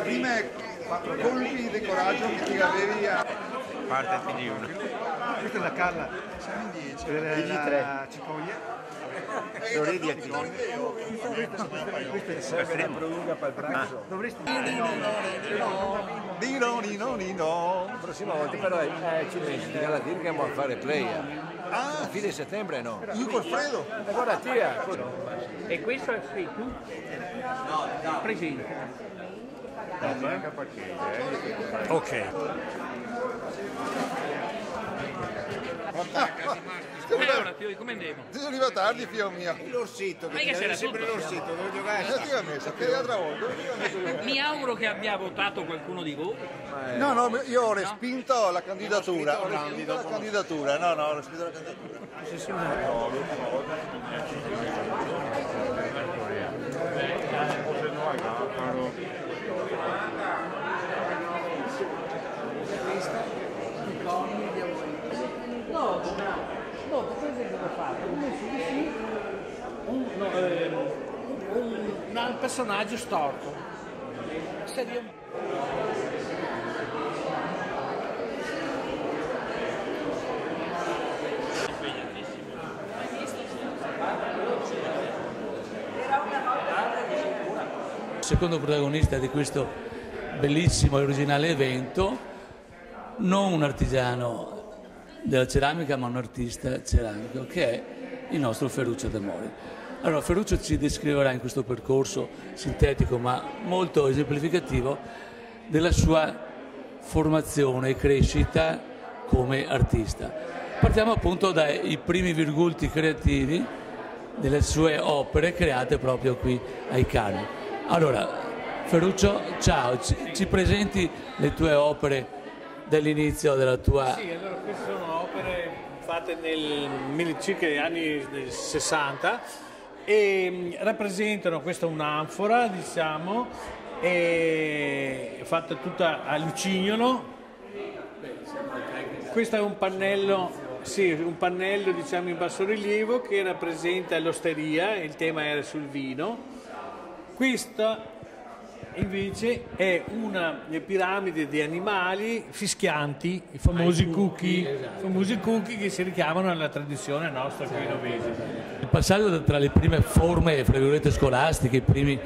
prime colpi di coraggio che ti avevi a... Parte il TG1. Questa è la Carla. Siamo in 10. La Cicoglia. Sorridi a chi? Questa è la prolunga per il braccio. Dovresti Dino. La prossima volta però ci pensi di dire che andiamo a fare play. A fine settembre no. Io col freddo. Guarda tia. E questo è scritto? No, presente. ok. Come andiamo? Ti sono arrivato tardi, figlio mio. L'orsito, Ma che c'era sempre tutto? l'orsito, dove giocare? Ti ho messo, che l'altra volta. Mi auguro che abbia votato qualcuno di voi. No, io ho respinto la candidatura. Ho respinto la candidatura. No, ho respinto la candidatura. No, cosa è stato fatto? Ho messo di sì un personaggio storto. Secondo protagonista di questo bellissimo e originale evento, non un artigiano della ceramica ma un artista ceramico che è il nostro Ferruccio De Mori. Allora Ferruccio ci descriverà in questo percorso sintetico ma molto esemplificativo della sua formazione e crescita come artista. Partiamo appunto dai primi virgulti creativi delle sue opere create proprio qui ai Carni. Allora Ferruccio, ciao, ci presenti le tue opere dall'inizio della tua... Sì, allora queste sono opere fatte circa negli anni 60 e rappresentano, questa è un'anfora, diciamo, fatta tutta a lucignolo. Questo è un pannello, diciamo in bassorilievo che rappresenta l'osteria, il tema era sul vino. Questa invece è una piramide di animali fischianti, i famosi cookie che si richiamano alla tradizione nostra genovese. Il passaggio tra le prime forme, fra virgolette, scolastiche, i primi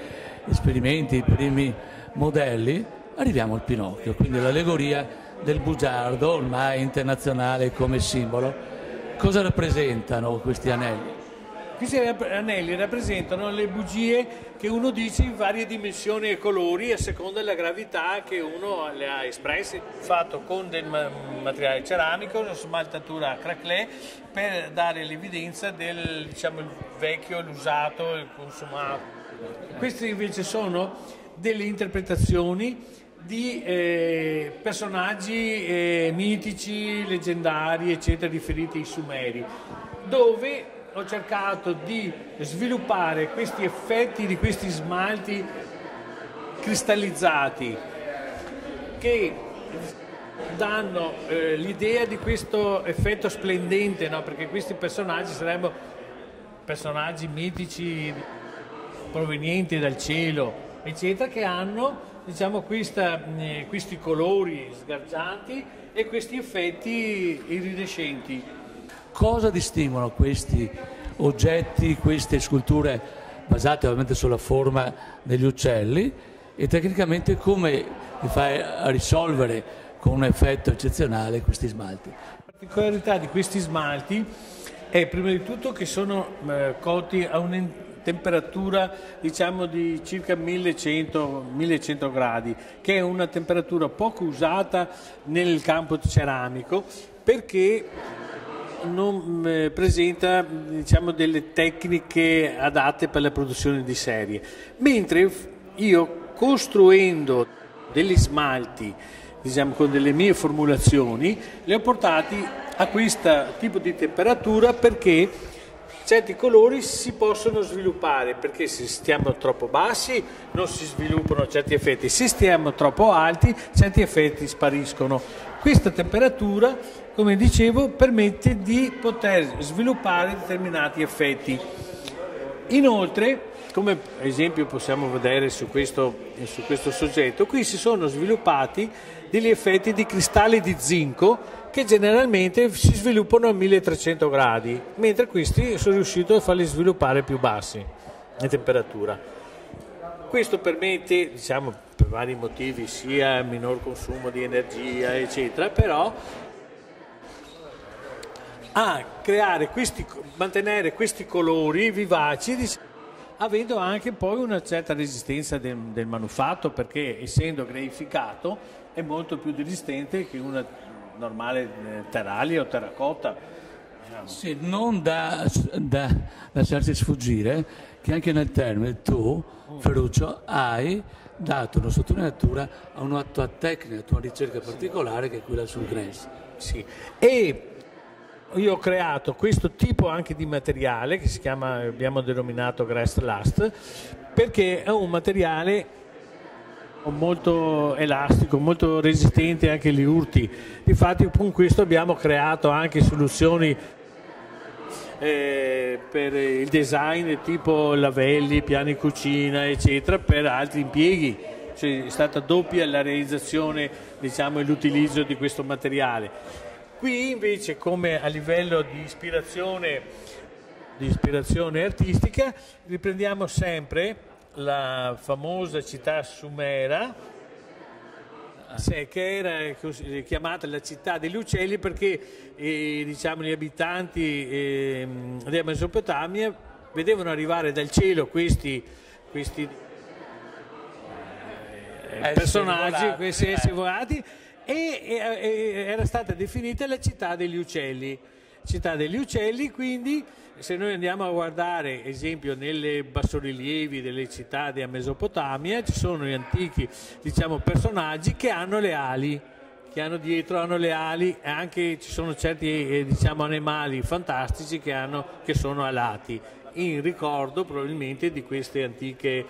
esperimenti, i primi modelli, arriviamo al Pinocchio, quindi l'allegoria del bugiardo ormai internazionale come simbolo. Cosa rappresentano questi anelli? Questi anelli rappresentano le bugie che uno dice in varie dimensioni e colori a seconda della gravità che uno le ha espresse, fatto con del materiale ceramico, una smaltatura a craquelé per dare l'evidenza del, diciamo, il vecchio, l'usato, il consumato. Queste invece sono delle interpretazioni di personaggi mitici, leggendari, eccetera, riferiti ai Sumeri, dove ho cercato di sviluppare questi effetti di questi smalti cristallizzati che danno l'idea di questo effetto splendente, no? Perché questi personaggi sarebbero personaggi mitici provenienti dal cielo, eccetera, che hanno, diciamo, questi colori sgargianti e questi effetti iridescenti. Cosa distinguono questi oggetti, queste sculture basate ovviamente sulla forma degli uccelli e tecnicamente come li fai a risolvere con un effetto eccezionale questi smalti? La particolarità di questi smalti è prima di tutto che sono cotti a una temperatura, diciamo, di circa 1100 gradi, che è una temperatura poco usata nel campo ceramico perché non presenta, diciamo, delle tecniche adatte per la produzione di serie, mentre io, costruendo degli smalti, diciamo, con delle mie formulazioni, li ho portati a questo tipo di temperatura perché certi colori si possono sviluppare, perché se stiamo troppo bassi non si sviluppano certi effetti, se stiamo troppo alti certi effetti spariscono. Questa temperatura, come dicevo, permette di poter sviluppare determinati effetti. Inoltre come esempio possiamo vedere su questo soggetto, qui si sono sviluppati degli effetti di cristalli di zinco che generalmente si sviluppano a 1300 gradi, mentre questi sono riuscito a farli sviluppare più bassi in temperatura. Questo permette, diciamo, per vari motivi, sia minor consumo di energia, eccetera, però a mantenere questi colori vivaci, avendo anche poi una certa resistenza del manufatto, perché essendo greificato è molto più resistente che una normale terralia o terracotta. Sì, non da lasciarsi sfuggire che anche nel termine tu, Ferruccio, hai dato una sottolineatura a una tua tecnica, a una ricerca particolare che è quella sul grass. Sì. E io ho creato questo tipo anche di materiale che abbiamo denominato Grass Last, perché è un materiale molto elastico, molto resistente anche agli urti. Infatti con questo abbiamo creato anche soluzioni per il design tipo lavelli, piani cucina, eccetera, per altri impieghi. Cioè, è stata doppia la realizzazione, diciamo, e l'utilizzo di questo materiale. Qui invece, come a livello di ispirazione artistica, riprendiamo sempre la famosa città sumera, che era chiamata la città degli uccelli perché diciamo, gli abitanti della Mesopotamia vedevano arrivare dal cielo questi personaggi, questi esseri volati, e era stata definita la città degli uccelli. Quindi se noi andiamo a guardare, esempio, nelle bassorilievi delle città della Mesopotamia, ci sono gli antichi, diciamo, personaggi che hanno le ali, hanno le ali, e anche ci sono certi diciamo, animali fantastici che sono alati, in ricordo probabilmente di queste antiche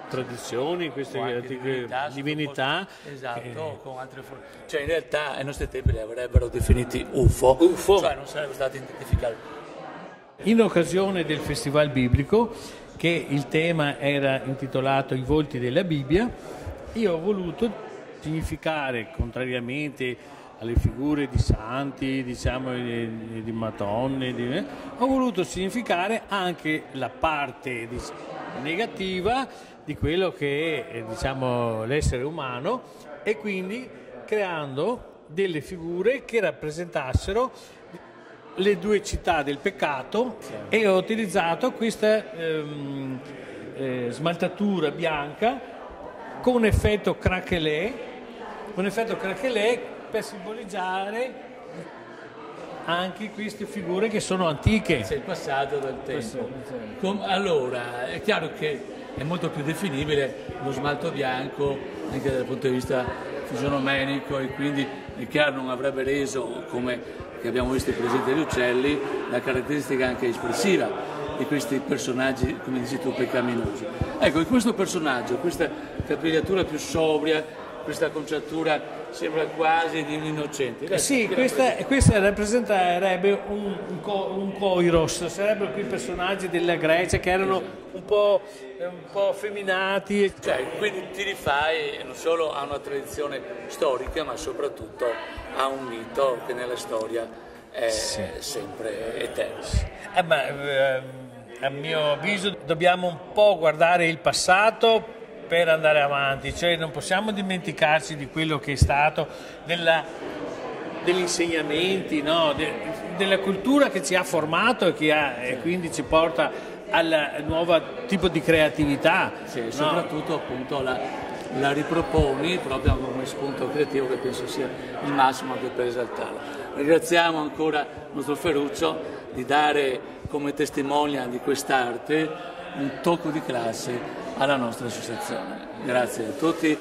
tradizioni, queste antiche divinità. Esatto, con altre forme. Cioè in realtà ai nostri tempi li avrebbero definiti UFO, cioè non sarebbero stati identificati. In occasione del Festival Biblico, che il tema era intitolato I volti della Bibbia, io ho voluto significare, contrariamente alle figure di santi, diciamo, di madonne, ho voluto significare anche la parte negativa di quello che è, diciamo, l'essere umano, e quindi creando delle figure che rappresentassero le due città del peccato, e ho utilizzato questa smaltatura bianca con effetto craquelé per simboleggiare anche queste figure che sono antiche. C'è il passaggio del tempo. Allora, è chiaro che è molto più definibile lo smalto bianco anche dal punto di vista fisionomenico, e quindi è chiaro non avrebbe reso, come che abbiamo visto presente agli uccelli, la caratteristica anche espressiva di questi personaggi, come dici tu, peccaminosi. Ecco, in questo personaggio, questa capigliatura più sobria, questa conciatura sembra quasi di un innocente. Sì, questa rappresenterebbe un koiros, sarebbero quei personaggi della Grecia che erano un po' effeminati. Cioè, quindi ti rifai non solo a una tradizione storica, ma soprattutto a un mito che nella storia è sempre eterno. A mio avviso dobbiamo un po' guardare il passato per andare avanti, cioè non possiamo dimenticarci di quello che è stato, degli insegnamenti, no? Della cultura che ci ha formato e quindi ci porta al nuovo tipo di creatività. Sì, soprattutto appunto la riproponi proprio come spunto creativo, che penso sia il massimo anche per esaltarla. Ringraziamo ancora il nostro Ferruccio di dare come testimonia di quest'arte un tocco di classe alla nostra associazione. Grazie a tutti.